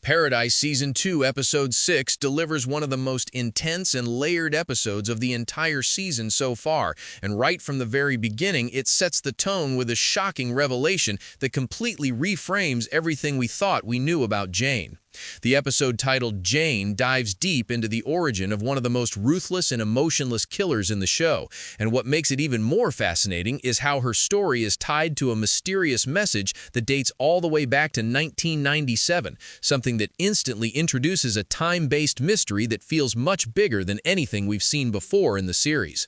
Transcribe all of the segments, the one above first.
Paradise Season 2, Episode 6 delivers one of the most intense and layered episodes of the entire season so far, and right from the very beginning, it sets the tone with a shocking revelation that completely reframes everything we thought we knew about Jane. The episode titled Jane dives deep into the origin of one of the most ruthless and emotionless killers in the show, and what makes it even more fascinating is how her story is tied to a mysterious message that dates all the way back to 1997, something that instantly introduces a time-based mystery that feels much bigger than anything we've seen before in the series.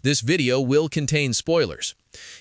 This video will contain spoilers.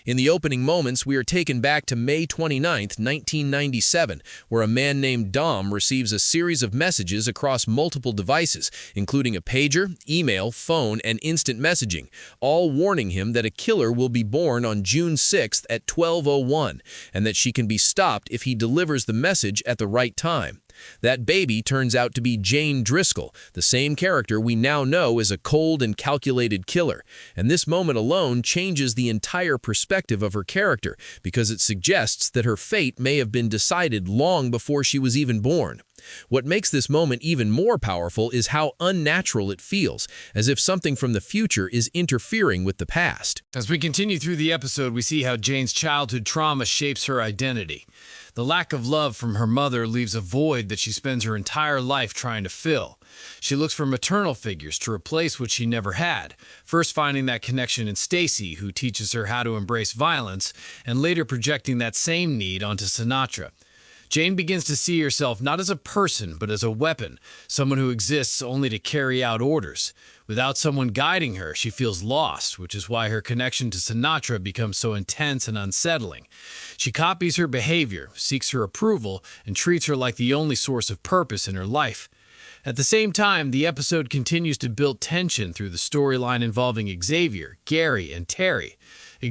In the opening moments, we are taken back to May 29, 1997, where a man named Dom receives a series of messages across multiple devices, including a pager, email, phone, and instant messaging, all warning him that a killer will be born on June 6th at 12:01, and that she can be stopped if he delivers the message at the right time. That baby turns out to be Jane Driscoll, the same character we now know as a cold and calculated killer, and this moment alone changes the entire perspective of her character because it suggests that her fate may have been decided long before she was even born. What makes this moment even more powerful is how unnatural it feels, as if something from the future is interfering with the past. As we continue through the episode, we see how Jane's childhood trauma shapes her identity. The lack of love from her mother leaves a void that she spends her entire life trying to fill. She looks for maternal figures to replace what she never had, first finding that connection in Stacy, who teaches her how to embrace violence, and later projecting that same need onto Sinatra. Jane begins to see herself not as a person, but as a weapon, someone who exists only to carry out orders. Without someone guiding her, she feels lost, which is why her connection to Sinatra becomes so intense and unsettling. She copies her behavior, seeks her approval, and treats her like the only source of purpose in her life. At the same time, the episode continues to build tension through the storyline involving Xavier, Gary, and Terry.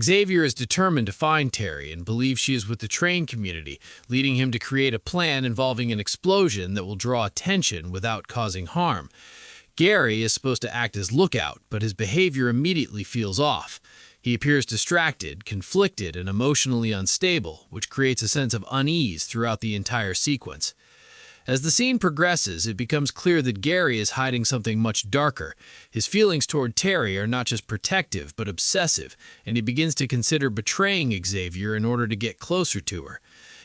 Xavier is determined to find Terry and believes she is with the train community, leading him to create a plan involving an explosion that will draw attention without causing harm. Gary is supposed to act as lookout, but his behavior immediately feels off. He appears distracted, conflicted, and emotionally unstable, which creates a sense of unease throughout the entire sequence. As the scene progresses, it becomes clear that Gary is hiding something much darker. His feelings toward Terry are not just protective, but obsessive, and he begins to consider betraying Xavier in order to get closer to her.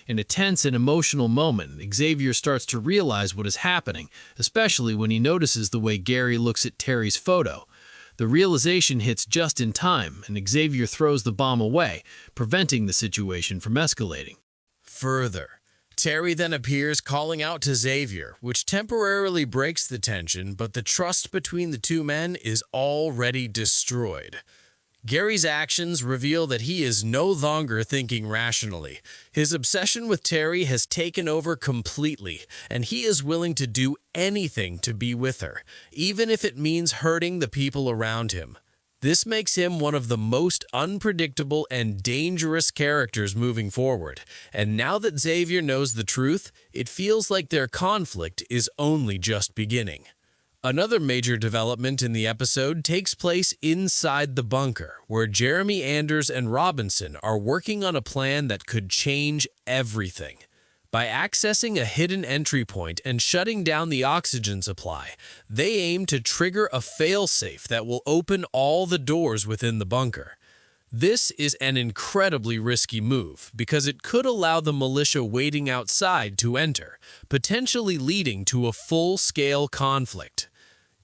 In a tense and emotional moment, Xavier starts to realize what is happening, especially when he notices the way Gary looks at Terry's photo. The realization hits just in time, and Xavier throws the bomb away, preventing the situation from escalating. Further, Terry then appears calling out to Xavier, which temporarily breaks the tension, but the trust between the two men is already destroyed. Gary's actions reveal that he is no longer thinking rationally. His obsession with Terry has taken over completely, and he is willing to do anything to be with her, even if it means hurting the people around him. This makes him one of the most unpredictable and dangerous characters moving forward, and now that Xavier knows the truth, it feels like their conflict is only just beginning. Another major development in the episode takes place inside the bunker, where Jeremy Anders and Robinson are working on a plan that could change everything. By accessing a hidden entry point and shutting down the oxygen supply, they aim to trigger a failsafe that will open all the doors within the bunker. This is an incredibly risky move because it could allow the militia waiting outside to enter, potentially leading to a full-scale conflict.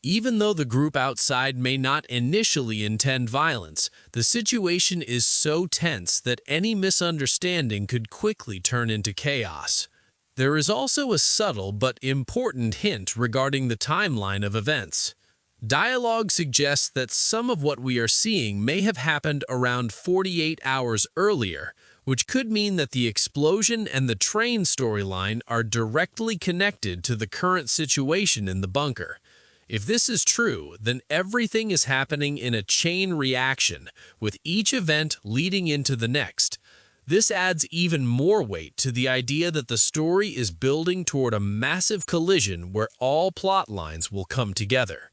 Even though the group outside may not initially intend violence, the situation is so tense that any misunderstanding could quickly turn into chaos. There is also a subtle but important hint regarding the timeline of events. Dialogue suggests that some of what we are seeing may have happened around 48 hours earlier, which could mean that the explosion and the train storyline are directly connected to the current situation in the bunker. If this is true, then everything is happening in a chain reaction, with each event leading into the next. This adds even more weight to the idea that the story is building toward a massive collision where all plot lines will come together.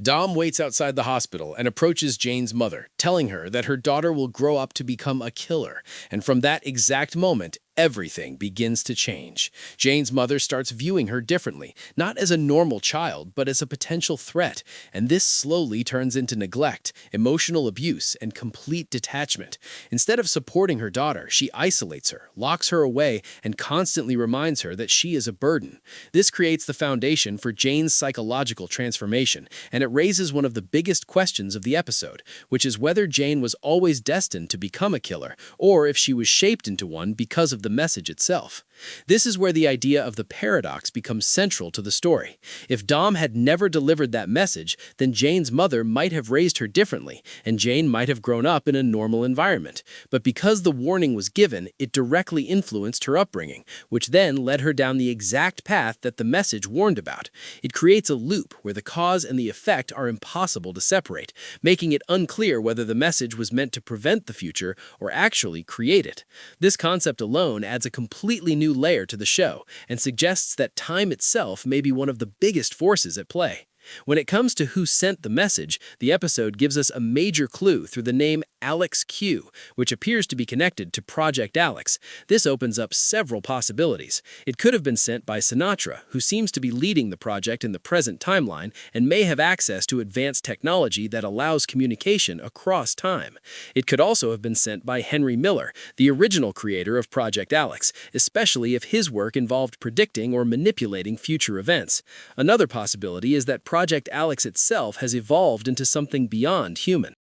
Dom waits outside the hospital and approaches Jane's mother, telling her that her daughter will grow up to become a killer, and from that exact moment, everything begins to change. Jane's mother starts viewing her differently, not as a normal child, but as a potential threat, and this slowly turns into neglect, emotional abuse, and complete detachment. Instead of supporting her daughter, she isolates her, locks her away, and constantly reminds her that she is a burden. This creates the foundation for Jane's psychological transformation, and it raises one of the biggest questions of the episode, which is whether Jane was always destined to become a killer, or if she was shaped into one because of the message itself. This is where the idea of the paradox becomes central to the story. If Dom had never delivered that message, then Jane's mother might have raised her differently, and Jane might have grown up in a normal environment. But because the warning was given, it directly influenced her upbringing, which then led her down the exact path that the message warned about. It creates a loop where the cause and the effect are impossible to separate, making it unclear whether the message was meant to prevent the future or actually create it. This concept alone adds a completely new layer to the show and suggests that time itself may be one of the biggest forces at play. When it comes to who sent the message, the episode gives us a major clue through the name Alex Q, which appears to be connected to Project Alex. This opens up several possibilities. It could have been sent by Sinatra, who seems to be leading the project in the present timeline and may have access to advanced technology that allows communication across time. It could also have been sent by Henry Miller, the original creator of Project Alex, especially if his work involved predicting or manipulating future events. Another possibility is that Project Alex itself has evolved into something beyond human.